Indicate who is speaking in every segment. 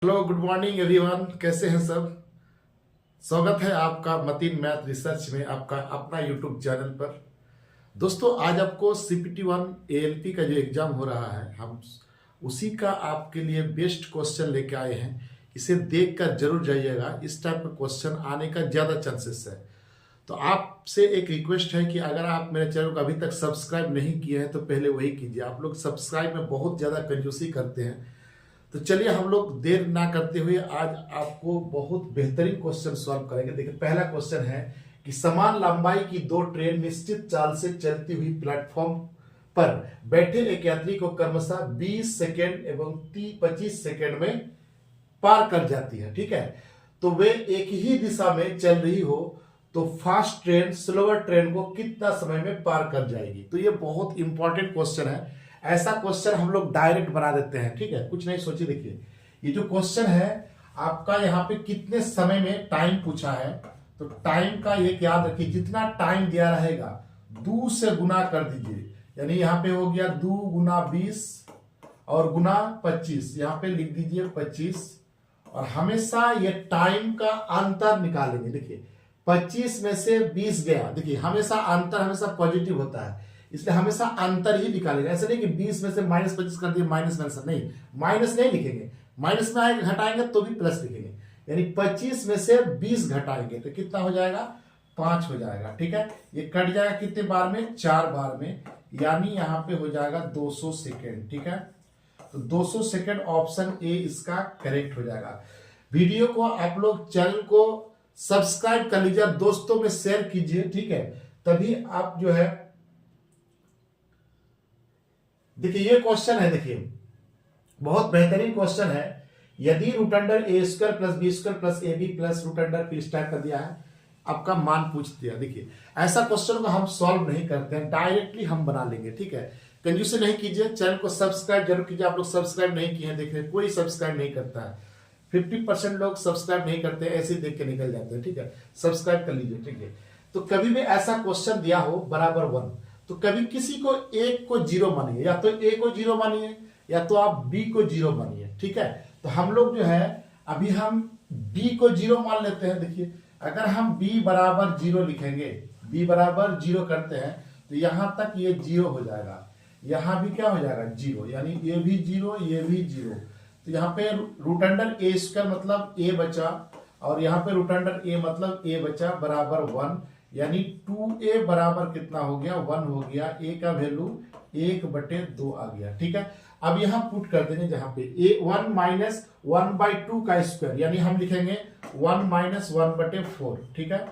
Speaker 1: Hello, good morning everyone. कैसे हैं सब? स्वागत है आपका मतीन मैथ रिसर्च में, आपका अपना यूट्यूब चैनल पर। दोस्तों, आज आपको CPT-1 ALP का जो एग्जाम हो रहा है, हम उसी का आपके लिए बेस्ट क्वेश्चन लेके आए हैं। इसे देख कर जरूर जाइएगा, इस टाइप का क्वेश्चन आने का ज़्यादा चांसेस है। तो आपसे एक रिक्वेस्ट है कि अगर आप मेरे चैनल को अभी तक सब्सक्राइब नहीं किए हैं तो पहले वही कीजिए। आप लोग सब्सक्राइब में बहुत ज़्यादा कंजूसी करते हैं। तो चलिए, हम लोग देर ना करते हुए आज आपको बहुत बेहतरीन क्वेश्चन सॉल्व करेंगे। देखिए, पहला क्वेश्चन है कि समान लंबाई की दो ट्रेन निश्चित चाल से चलती हुई प्लेटफॉर्म पर बैठे एक यात्री को क्रमशः 20 सेकेंड एवं 25 सेकेंड में पार कर जाती है। ठीक है, तो वे एक ही दिशा में चल रही हो तो फास्ट ट्रेन स्लोअर ट्रेन को कितना समय में पार कर जाएगी। तो ये बहुत इंपॉर्टेंट क्वेश्चन है। ऐसा क्वेश्चन हम लोग डायरेक्ट बना देते हैं। ठीक है, कुछ नहीं सोचिए। देखिए, ये जो क्वेश्चन है आपका, यहाँ पे कितने समय में टाइम पूछा है, तो टाइम का एक याद रखिए, जितना टाइम दिया रहेगा 2 से गुना कर दीजिए। यानी यहाँ पे हो गया 2 गुना 20 और गुना 25, यहाँ पे लिख दीजिए 25। और हमेशा ये टाइम का अंतर निकालेंगे। देखिए, 25 में से 20 गया। देखिए, हमेशा अंतर हमेशा पॉजिटिव होता है, इसलिए हमेशा अंतर ही निकालेंगे। ऐसा नहीं कि 20 में से -25 कर दिए माइनस में, नहीं, माइनस नहीं लिखेंगे। माइनस में आएगा, घटाएंगे तो भी प्लस लिखेंगे। यानी 25 में से 20 घटाएंगे तो कितना हो जाएगा? 5 हो जाएगा। ठीक है, ये कट जाएगा कितने बार में? 4 बार में। यानी यहाँ पे हो जाएगा 200 सेकेंड। ठीक है, तो 200 सेकेंड ऑप्शन ए इसका करेक्ट हो जाएगा। वीडियो को आप लोग चैनल को सब्सक्राइब कर लीजिए, दोस्तों में शेयर कीजिए। ठीक है, तभी आप जो है, देखिए ये क्वेश्चन है, देखिए बहुत बेहतरीन क्वेश्चन है। यदि root under A square plus B square plus A B plus root under P star कर दिया है, आपका मान पूछ दिया। देखिए, ऐसा क्वेश्चन को हम सॉल्व नहीं करते हैं, डायरेक्टली हम बना लेंगे। ठीक है, कंजूसी नहीं कीजिए, चैनल को सब्सक्राइब जरूर कीजिए। आप लोग सब्सक्राइब नहीं किए हैं, देख रहे, कोई सब्सक्राइब नहीं करता है। 50% लोग सब्सक्राइब नहीं करते हैं, ऐसे ही देख के निकल जाते हैं। ठीक है, सब्सक्राइब कर लीजिए। ठीक है, तो कभी भी ऐसा क्वेश्चन दिया हो बराबर 1, तो कभी किसी को एक को 0 मानिए, या तो ए को 0 मानिए या तो आप बी को 0 मानिए। ठीक है, तो हम लोग जो है अभी हम बी को 0 मान लेते हैं। देखिए, अगर हम बी बराबर 0 लिखेंगे, बी बराबर 0 करते हैं तो यहां तक ये 0 हो जाएगा, यहां भी क्या हो जाएगा? 0। यानी ये भी 0, ये भी 0। तो यहाँ पे रूट अंडर ए स्क्वायर मतलब ए बचा, और यहाँ पे रूट अंडर ए मतलब ए बचा बराबर 1। यानी 2a बराबर कितना हो गया? 1 हो गया। a का वैल्यू 1/2 आ गया। ठीक है, अब यहां पुट कर देंगे जहां पे a 1 माइनस 1/2 का स्क्वायर, यानी हम लिखेंगे 1 माइनस 1/4। ठीक है,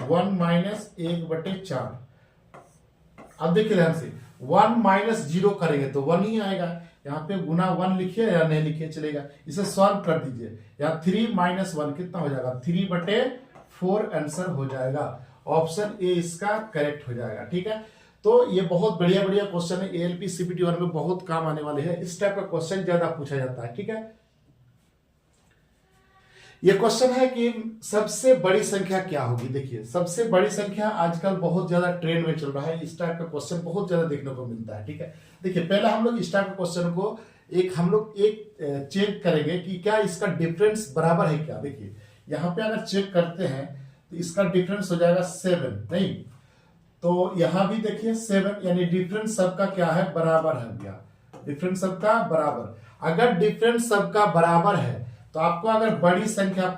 Speaker 1: 1 माइनस 1/4। अब देखिए ध्यान से, 1 माइनस 0 करेंगे तो 1 ही आएगा। यहाँ पे गुना 1 लिखिए या नहीं लिखिए चलेगा, इसे सॉल्व कर दीजिए। यहाँ 3 माइनस 1 कितना हो जाएगा? 3/4 आंसर हो जाएगा। ऑप्शन ए इसका करेक्ट हो जाएगा। ठीक है, तो ये बहुत बढ़िया बढ़िया क्वेश्चन है, ALP CPT-1 में बहुत काम आने वाले हैं। इस टाइप का क्वेश्चन ज्यादा पूछा जाता है। ठीक है, ये क्वेश्चन है कि सबसे बड़ी संख्या क्या होगी। देखिए, सबसे बड़ी संख्या आजकल बहुत ज्यादा ट्रेंड में चल रहा है, इस टाइप का क्वेश्चन बहुत ज्यादा देखने को मिलता है। ठीक है, देखिए पहले हम लोग इस टाइप के क्वेश्चन को हम लोग चेक करेंगे कि क्या इसका डिफरेंस बराबर है क्या। देखिए, यहाँ पे अगर चेक करते हैं तो इसका डिफरेंस हो जाएगा 7, नहीं तो यहाँ भी देखिए 7, यानी डिफरेंस सबका क्या है? बराबर है भैया, डिफरेंस सबका बराबर। अगर डिफरेंस सबका बराबर है तो आपको अगर बड़ी संख्या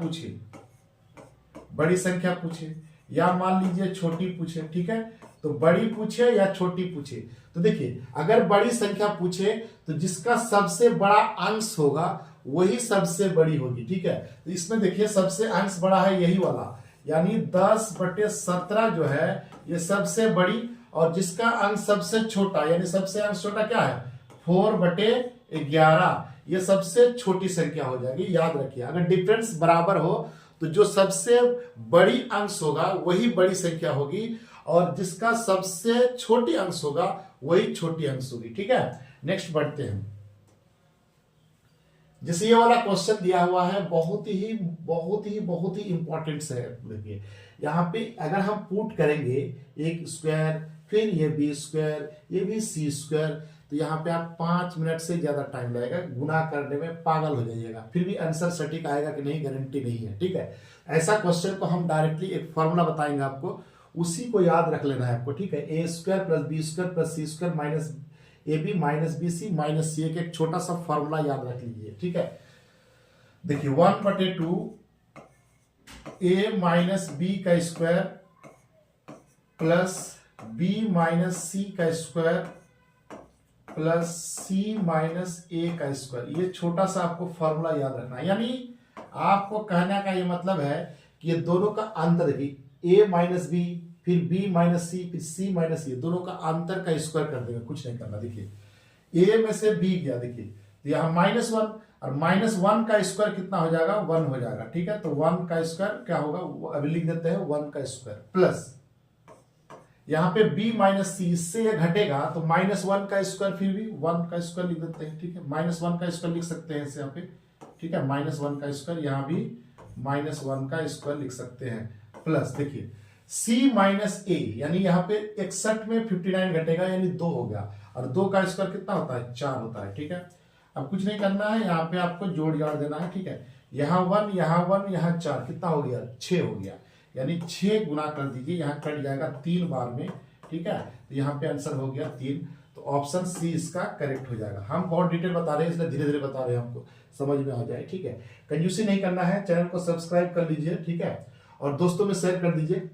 Speaker 1: पूछे या मान लीजिए छोटी पूछे, ठीक है, तो बड़ी पूछे या छोटी पूछे, तो देखिए अगर बड़ी संख्या पूछे तो जिसका सबसे बड़ा अंश होगा वही सबसे बड़ी होगी। ठीक है, तो इसमें देखिए सबसे अंश बड़ा है यही वाला, यानी 10/17 जो है ये सबसे बड़ी, और जिसका अंश सबसे छोटा, यानी सबसे अंश छोटा क्या है? 4/11, ये सबसे छोटी संख्या हो जाएगी। याद रखिए, अगर डिफरेंस बराबर हो तो जो सबसे बड़ी अंश होगा वही बड़ी संख्या होगी, और जिसका सबसे छोटी अंश होगा वही छोटी अंश होगी। ठीक है, नेक्स्ट बढ़ते हैं। जैसे ये वाला क्वेश्चन दिया हुआ है, बहुत ही इंपॉर्टेंट है। देखिए, यहाँ पे अगर हम पुट करेंगे एक स्क्वायर, फिर ये बी स्क्वायर, ये भी सी स्क्वायर, तो यहाँ पे आप 5 मिनट से ज्यादा टाइम लगेगा, गुना करने में पागल हो जाइएगा, फिर भी आंसर सटीक आएगा कि नहीं गारंटी नहीं है। ठीक है, ऐसा क्वेश्चन को हम डायरेक्टली एक फॉर्मूला बताएंगे आपको, उसी को याद रख लेना है आपको। ठीक है, A square plus B square plus C square minus A B minus B C minus C, एक छोटा सा फॉर्मूला याद रख लीजिए। ठीक है, देखिए 1/2 ए माइनस बी का स्क्वायर प्लस बी माइनस सी का स्क्वायर प्लस सी माइनस ए का स्क्वायर, ये छोटा सा आपको फॉर्मूला याद रखना है। यानी आपको कहने का ये मतलब है कि ये दोनों का अंतर, देखिए ए माइनस बी फिर बी माइनस सी फिर सी माइनस ए, दोनों का अंतर का स्क्वायर कर देंगे, कुछ नहीं करना। देखिए ए में से बी गया, देखिए तो यहां -1 और -1 का स्क्वायर कितना हो जाएगा, 1 हो जाएगा। ठीक है, तो 1 का स्क्वायर क्या होगा, अभी लिख देते हैं 1 का स्क्वायर प्लस यहाँ पे b माइनस सी, इससे ये घटेगा तो -1 का स्क्वायर, फिर भी 1 का स्क्वायर लिख देते हैं। ठीक है, -1 का स्क्वायर लिख सकते हैं इसे यहाँ पे। ठीक है, -1 का स्क्वायर, यहाँ भी -1 का स्क्वायर लिख सकते हैं प्लस देखिए c माइनस ए, यानी यहाँ पे 61 में 59 घटेगा यानी 2 हो गया, और 2 का स्क्वायर कितना होता है, 4 होता है। ठीक है, अब कुछ नहीं करना है, यहाँ पे आपको जोड़ जाड़ देना है। ठीक है, यहाँ 1 यहाँ 1 यहाँ 4, कितना हो गया, 6 हो गया, यानी 6 गुना कर दीजिए, यहाँ कट जाएगा 3 बार में। ठीक है, तो यहाँ पे आंसर हो गया 3, तो ऑप्शन सी इसका करेक्ट हो जाएगा। हम बहुत डिटेल बता रहे हैं इसलिए धीरे धीरे बता रहे हैं, हमको समझ में आ जाए। ठीक है, कंजूसी नहीं करना है, चैनल को सब्सक्राइब कर लीजिए। ठीक है, और दोस्तों में शेयर कर दीजिए।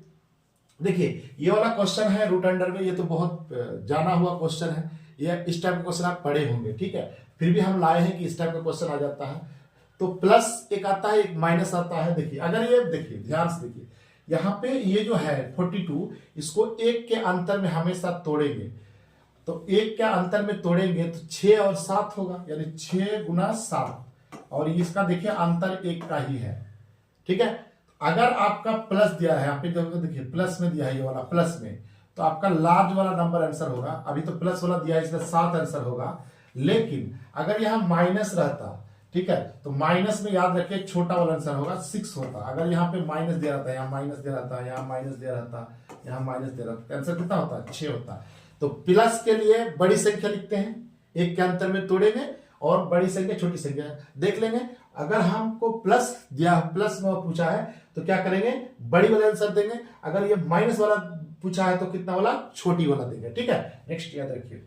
Speaker 1: देखिए ये वाला क्वेश्चन है रूट अंडर में, ये तो बहुत जाना हुआ क्वेश्चन है, ये इस टाइप का क्वेश्चन आप पढ़े होंगे। ठीक है, फिर भी हम लाए हैं कि इस टाइप का क्वेश्चन आ जाता है, तो प्लस एक आता है, एक माइनस आता है। देखिए अगर ये देखिए ध्यान से देखिए, यहाँ पे ये जो है 42, इसको 1 के अंतर में हमेशा तोड़ेंगे, तो 1 के अंतर में तोड़ेंगे तो 6 और 7 होगा, यानी 6 गुना 7, और इसका देखिए अंतर 1 का ही है। ठीक है, अगर आपका प्लस दिया है यहाँ पे, देखिए प्लस में दिया है ये वाला प्लस में, तो आपका लार्ज वाला नंबर आंसर होगा। अभी तो प्लस वाला दिया है इसलिए 7 आंसर होगा, लेकिन अगर यहाँ माइनस रहता, ठीक है, तो माइनस में याद रखिए छोटा वाला आंसर होगा 6 होता। अगर यहाँ पे माइनस दे रहा था, यहाँ माइनस दे रहा था, यहाँ माइनस दे रहा था, यहाँ माइनस दे रहा था, आंसर कितना होता, 6 होता। तो प्लस के लिए बड़ी संख्या लिखते हैं, 1 के अंतर में तोड़ेंगे, और बड़ी संख्या छोटी संख्या देख लेंगे। अगर हमको प्लस दिया, प्लस में पूछा है तो क्या करेंगे, बड़ी वाला आंसर देंगे। अगर ये माइनस वाला पूछा है तो कितना वाला, छोटी वाला देंगे। ठीक है, नेक्स्ट याद रखिए।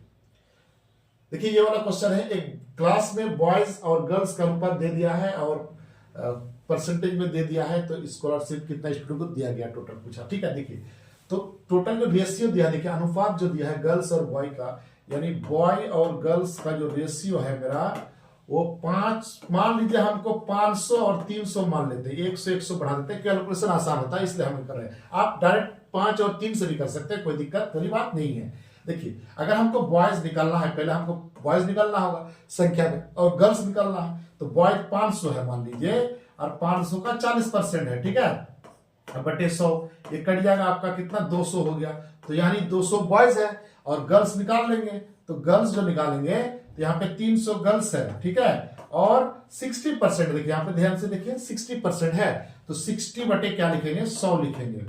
Speaker 1: देखिए ये वाला क्वेश्चन है, एक क्लास में बॉयज और गर्ल्स का अनुपात दे दिया है और परसेंटेज में दे दिया है, तो स्कॉलरशिप कितना स्टूडेंट को दिया गया टोटल पूछा। ठीक है, देखिए तो टोटल जो रेशियो दिया, देखिए अनुपात जो दिया है गर्ल्स और बॉय का, यानी बॉय और गर्ल्स का जो रेशियो है मेरा वो 5, मान लीजिए हमको 500 और 300 मान लेते हैं, 100 बढ़ा देते हैं, कैलकुलेशन आसान होता है इसलिए हम कर रहे हैं। आप डायरेक्ट 5 और 3 से भी कर सकते हैं, कोई दिक्कत वाली बात नहीं है। देखिए अगर हमको बॉयज निकालना है, पहले हमको बॉयज निकालना होगा संख्या में, और गर्ल्स निकालना है, तो बॉयज 500 है मान लीजिए, और 500 का 40% है। ठीक है, बटे 100, ये कट जाएगा आपका कितना, 200 हो गया, तो यानी 200 बॉयज है, और गर्ल्स निकाल लेंगे, तो गर्ल्स जो निकालेंगे तो यहाँ पे 300 गर्ल्स है। ठीक है, और 60%, देखिए यहाँ पे ध्यान से देखिए 60% है, तो 60 बटे क्या लिखेंगे, 100 लिखेंगे,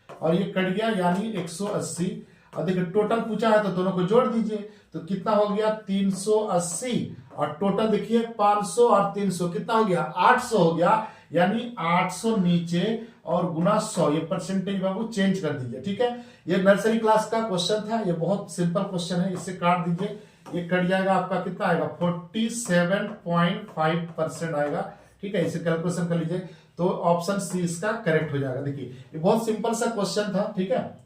Speaker 1: और ये कट गया यानी 180। और देखिए टोटल पूछा है तो दोनों को जोड़ दीजिए, तो कितना हो गया 380, और टोटल देखिए 500 और 300 कितना हो गया, 800 हो गया, यानी 800 नीचे और गुना 100, ये परसेंटेज बाबू चेंज कर दीजिए। ठीक है, ये नर्सरी क्लास का क्वेश्चन था, ये बहुत सिंपल क्वेश्चन है, इससे काट दीजिए, ये कट जाएगा आपका कितना आएगा, 47.5% आएगा। ठीक है, इसे कैलकुलेशन कर लीजिए, तो ऑप्शन सी इसका करेक्ट हो जाएगा। देखिए ये बहुत सिंपल सा क्वेश्चन था। ठीक है,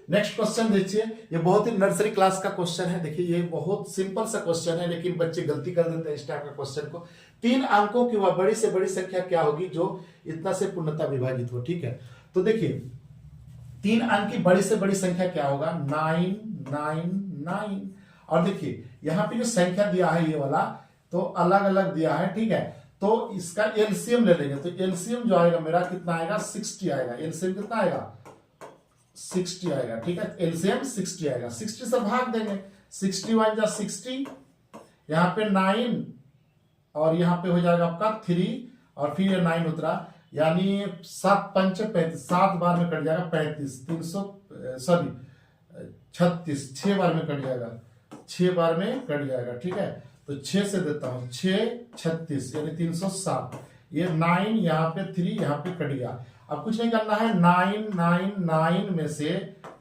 Speaker 1: नेक्स्ट क्वेश्चन देखिए, ये बहुत ही नर्सरी क्लास का क्वेश्चन है। देखिए ये बहुत सिंपल सा क्वेश्चन है, लेकिन बच्चे गलती कर देते हैं इस टाइप का क्वेश्चन को। 3 अंकों की वह बड़ी से बड़ी संख्या क्या होगी जो इतना से पूर्णतः विभाजित हो। ठीक है, तो देखिए 3 अंक की बड़ी से बड़ी संख्या क्या होगा, 999। और देखिए यहाँ पे जो संख्या दिया है ये वाला, तो अलग अलग दिया है। ठीक है, तो इसका एलसीएम ले लेंगे, तो एलसीएम जो आएगा मेरा कितना आएगा, 60 आएगा। एलसीएम कितना आएगा, 60 आएगा। ठीक है, एलसीएम 60 आएगा, 60 से भाग देंगे, 61 जा 60, यहाँ पे 9, और यहाँ पे हो जाएगा आपका 3, और फिर ये 9 उतरा, यानी 7 पंच 35, 7 बार में कट जाएगा 35, 300 सॉरी 36, 6 बार में कट जाएगा, 6 बार में कट जाएगा, ठीक है। तो 6 से देता हूं, 6 36 यानी 360, ये 9 यहाँ पे 3 यहाँ पे कट गया। अब कुछ नहीं करना है, 9 में से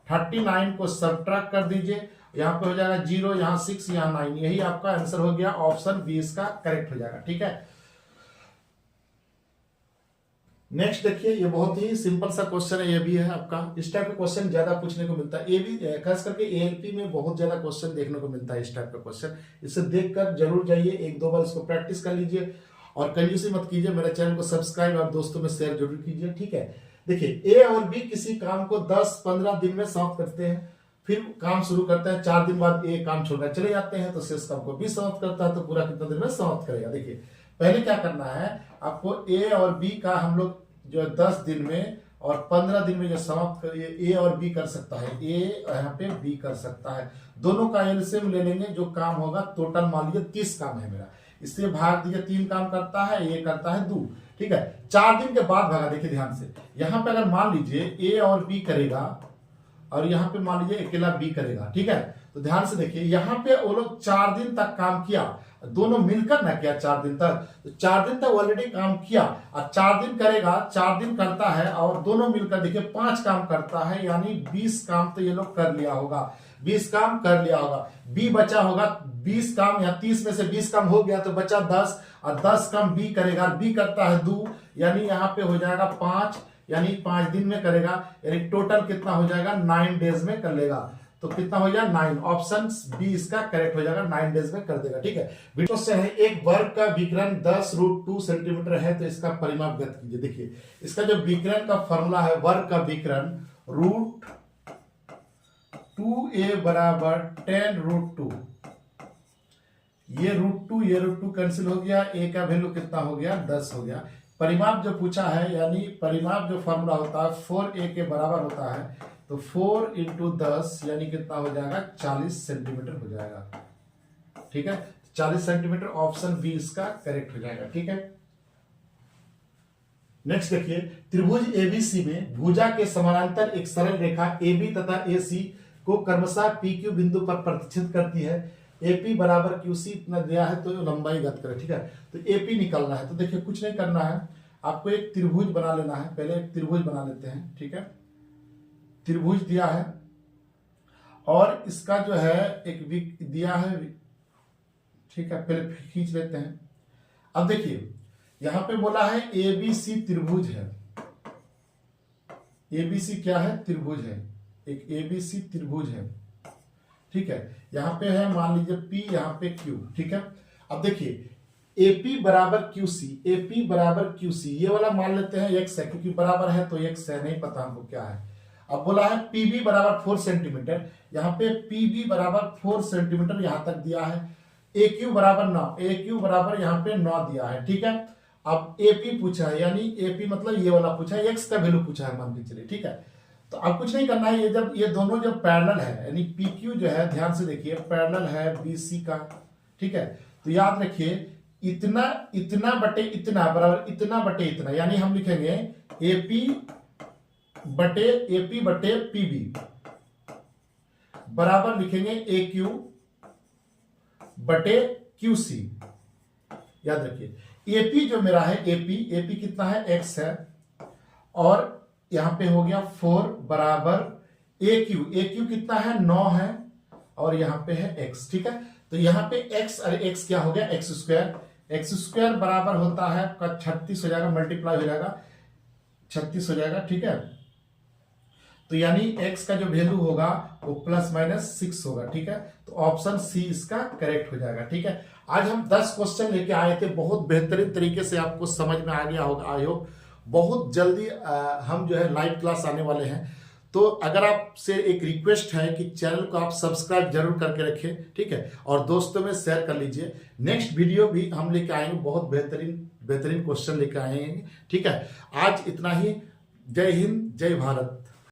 Speaker 1: 39 को सब्ट्रैक्ट कर दीजिए, यहाँ पे हो जाएगा 0, यहाँ 6, यहाँ 9, यही आपका आंसर हो गया, ऑप्शन बी इसका करेक्ट हो जाएगा, ठीक है। नेक्स्ट देखिए, ये बहुत ही सिंपल सा क्वेश्चन है, ये भी है आपका। इस टाइप का क्वेश्चन ज्यादा पूछने को मिलता है, ये भी खास करके एएलपी में बहुत ज्यादा क्वेश्चन देखने को मिलता है इस टाइप का क्वेश्चन। इसे देखकर जरूर जाइए, 1-2 बार इसको प्रैक्टिस कर लीजिए और कंजूसी मत कीजिए। मेरे चैनल को सब्सक्राइब और दोस्तों में शेयर जरूर कीजिए, ठीक है। देखिए, ए और बी किसी काम को 10-15 दिन में समाप्त करते हैं, फिर काम शुरू करता है, 4 दिन बाद ए काम छोड़कर चले जाते हैं, तो शेष काम को बी समाप्त करता है, तो पूरा कितना दिन में समाप्त करेगा। देखिए, पहले क्या करना है आपको, ए और बी का हम लोग जो 10 दिन में और 15 दिन में जो समाप्त करिए, ए और बी कर सकता है, ए यहाँ पे बी कर सकता है, दोनों का एलसीएम ले लेंगे, जो काम होगा टोटल मान लीजिए 30 काम है मेरा, इसलिए भाग दीजिए, 3 काम करता है, ये करता है 2, ठीक है। 4 दिन के बाद भागा। देखिए ध्यान से, यहाँ पे अगर मान लीजिए ए और बी करेगा और यहाँ पे मान लीजिए अकेला बी करेगा, ठीक है। तो ध्यान से देखिए, यहाँ पे वो लोग 4 दिन तक काम किया, दोनों मिलकर ना किया 4 दिन तक, तो 4 दिन तक ऑलरेडी काम किया, और 4 दिन करेगा, 4 दिन करता है और दोनों मिलकर देखिए 5 काम करता है, यानी 20 काम तो ये लोग कर लिया होगा, 20 काम कर लिया होगा। बी बचा होगा 20 काम, या 30 में से 20 काम हो गया तो बचा 10, और 10 काम बी करेगा, बी करता है 2, यानी यहाँ पे हो जाएगा 5, यानी 5 दिन में करेगा, यानी टोटल कितना हो जाएगा, 9 डेज में कर लेगा, तो कितना हो जाएगा 9, ऑप्शन बी इसका करेक्ट हो जाएगा, 9 डेज में कर देगा, ठीक है। क्वेश्चन है, एक वर्ग का विकर्ण 10√2 सेंटीमीटर है, तो इसका परिमाप ज्ञात कीजिए। देखिए, इसका जो विकर्ण का फॉर्मूला है, वर्ग का विकर्ण √2a बराबर 10√2, ये √2 कैंसिल हो गया, a का वैल्यू कितना हो गया, 10 हो गया। परिमाप जो पूछा है, यानी परिमाप जो फॉर्मूला होता है 4a के बराबर होता है, तो 4 × 10 यानी कितना हो जाएगा, 40 सेंटीमीटर हो जाएगा, ठीक है। 40 सेंटीमीटर, ऑप्शन बी इसका करेक्ट हो जाएगा, ठीक है। नेक्स्ट देखिए, त्रिभुज एबीसी में भुजा के समानांतर एक सरल रेखा AB तथा AC को क्रमशः PQ बिंदु पर प्रतिच्छेद करती है। AP बराबर QC इतना दिया है, तो लंबाई ज्ञात करें, ठीक है। तो AP निकालना है, तो देखिए कुछ नहीं करना है, आपको एक त्रिभुज बना लेना है। पहले एक त्रिभुज बना लेते हैं, ठीक है। त्रिभुज दिया है और इसका जो है एक दिया है, ठीक है, पहले खींच लेते हैं। अब देखिए, यहां पे बोला है ABC त्रिभुज है, ABC क्या है, त्रिभुज है, एक ABC त्रिभुज है, ठीक है। यहां पे है मान लीजिए P, यहां पे Q, ठीक है। अब देखिए, AP बराबर QC, AP बराबर QC, ये वाला मान लेते हैं x है, क्योंकि बराबर है तो x है, नहीं पता हमको क्या है। अब बोला है PB बराबर 4 सेंटीमीटर, यहाँ पे PB बराबर 4 सेंटीमीटर यहां तक दिया है। AQ बराबर 9, AQ बराबर यहाँ पे 9 दिया है, ठीक है। अब AP पूछा है, यानी AP मतलब ये वाला पूछा है, x का वैल्यू पूछा है मान के चलिए, ठीक है। तो अब कुछ नहीं करना है, ये जब ये दोनों जब पैरेलल है, यानी PQ जो है, ध्यान से देखिए, पैरेलल है BC का, ठीक है। तो याद रखिए, इतना इतना बटे इतना बराबर इतना बटे इतना, यानी हम लिखेंगे AP बटे PB बराबर लिखेंगे AQ बटे QC। याद रखिए, AP जो मेरा है, AP कितना है, x है, और यहां पे हो गया 4 बराबर AQ कितना है, 9 है, और यहां पे है x, ठीक है। तो यहां पे x और x क्या हो गया, x स्क्वायर बराबर होता है आपका 36 हो जाएगा, मल्टीप्लाई हो जाएगा 36 हो जाएगा, ठीक है। तो यानी x का जो वैल्यू होगा वो ±6 होगा, ठीक है। तो ऑप्शन सी इसका करेक्ट हो जाएगा, ठीक है। आज हम 10 क्वेश्चन लेके आए थे, बहुत बेहतरीन तरीके से आपको समझ में आ गया होगा, आई होप। बहुत जल्दी हम जो है लाइव क्लास आने वाले हैं, तो अगर आपसे एक रिक्वेस्ट है कि चैनल को आप सब्सक्राइब जरूर करके रखें, ठीक है, और दोस्तों में शेयर कर लीजिए। नेक्स्ट वीडियो भी हम लेके आएंगे, बहुत बेहतरीन क्वेश्चन लेके आएंगे, ठीक है। आज इतना ही। जय हिंद, जय भारत।